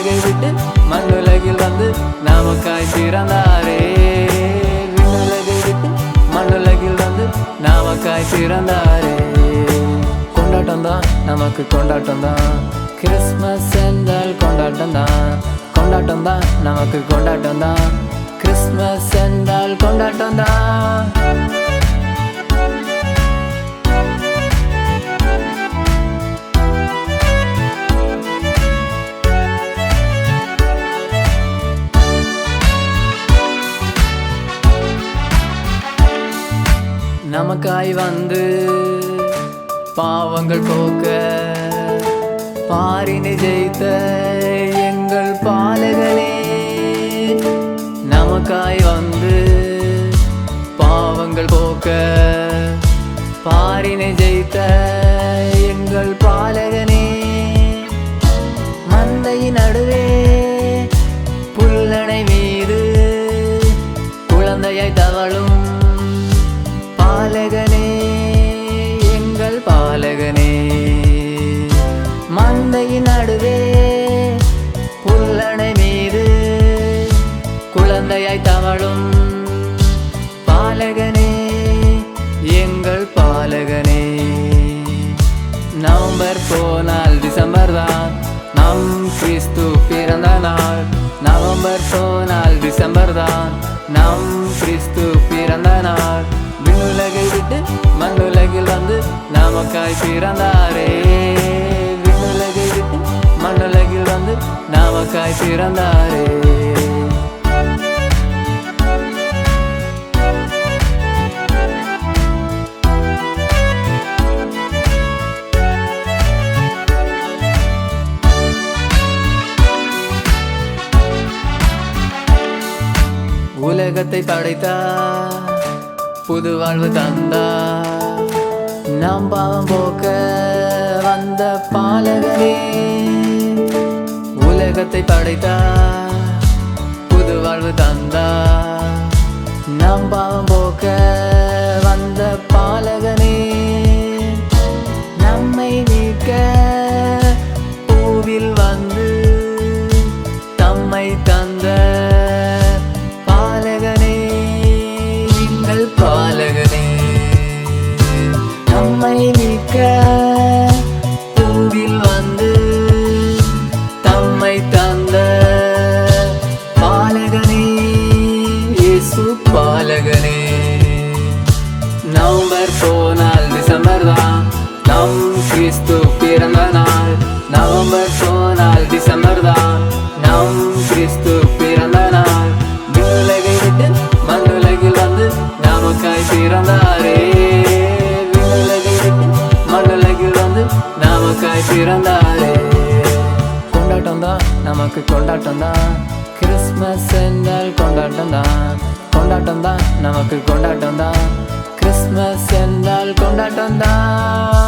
விண்ணுலகை விட்டு மண்ணுலகில் வந்து நமக்காய் பிறந்தாரே. விண்ணுலகை விட்டு மண்ணுலகில் வந்து நமக்காய் பிறந்தாரே. கொண்டாட்டம் தான் நமக்கு கொண்டாட்டம் தான், கிறிஸ்மஸ் என்றால் கொண்டாட்டம் தான். கொண்டாட்டம் தான் நமக்கு கொண்டாட்டம் தான், கிறிஸ்மஸ் என்றால் கொண்டாட்டம் தான். நமக்காய் வந்து பாவங்கள் போக்க பாரினை ஜெயித்த எங்கள் பாலகனே. நமக்காய் வந்து பாவங்கள் போக்க பாரினை ஜெயித்த எங்கள் பாலகனே. மந்தையின் நடுவே புல்லணை மீது குழந்தையாய் தவழும் பாலகனே, எங்கள் பாலகனே. மந்தையின் நடுவே புல்லணை மீது குழந்தையாய் தவழும் பாலகனே, எங்கள் பாலகனே. நவம்பர் போனால் டிசம்பர் தான் நம் கிறிஸ்து பிறந்த நாள். நவம்பர் போனால் டிசம்பர் தான் நம் கிறிஸ்து பிறந்த நாள். விண்ணுலகை விட்டு மண்ணுலகில் வந்து நமக்காய் பிறந்தாரே. விண்ணுலகை விட்டு மண்ணுலகில் வந்து நமக்காய் பிறந்தாரே. உலகத்தை படைத்தார், புது வாழ்வு தந்தார், நாம் பாவம் போக்க வந்த பாலகனே. உலகத்தை படைத்தார், புது வாழ்வு தந்தார், நாம் பாவம் போக்க வந்த பாலகனே. நம்மை மீட்க பூவில் வந்து தம்மை தந்த பாலகனே, எங்கள் பாலகனே. நம்மை மீட்க பூவில் வந்து தம்மை தந்த பாலகனே, இயேசு பாலகனே. நவம்பர் போனால் டிசம்பர் தான் நம் கிறிஸ்து பிறந்த நாள். நவம்பர் போனால் டிசம்பர் தான் நம் கிறிஸ்து பிறந்த நாள். விண்ணுலகை விட்டு மண்ணுலகில் வந்து நமக்காய் பிறந்தாரே. விண்ணுலகை விட்டு மண்ணுலகில் வந்து நமக்காய் பிறந்தாரே. கொண்டாட்டம் தான் நமக்கு கொண்டாட்டம் தான், கிறிஸ்மஸ் என்றால் கொண்டாட்டம் தான். கொண்டாட்டம் தான் நமக்கு கொண்டாட்டம் தான், கிறிஸ்மஸ் என்றால் கொண்டாட்டம் தான்.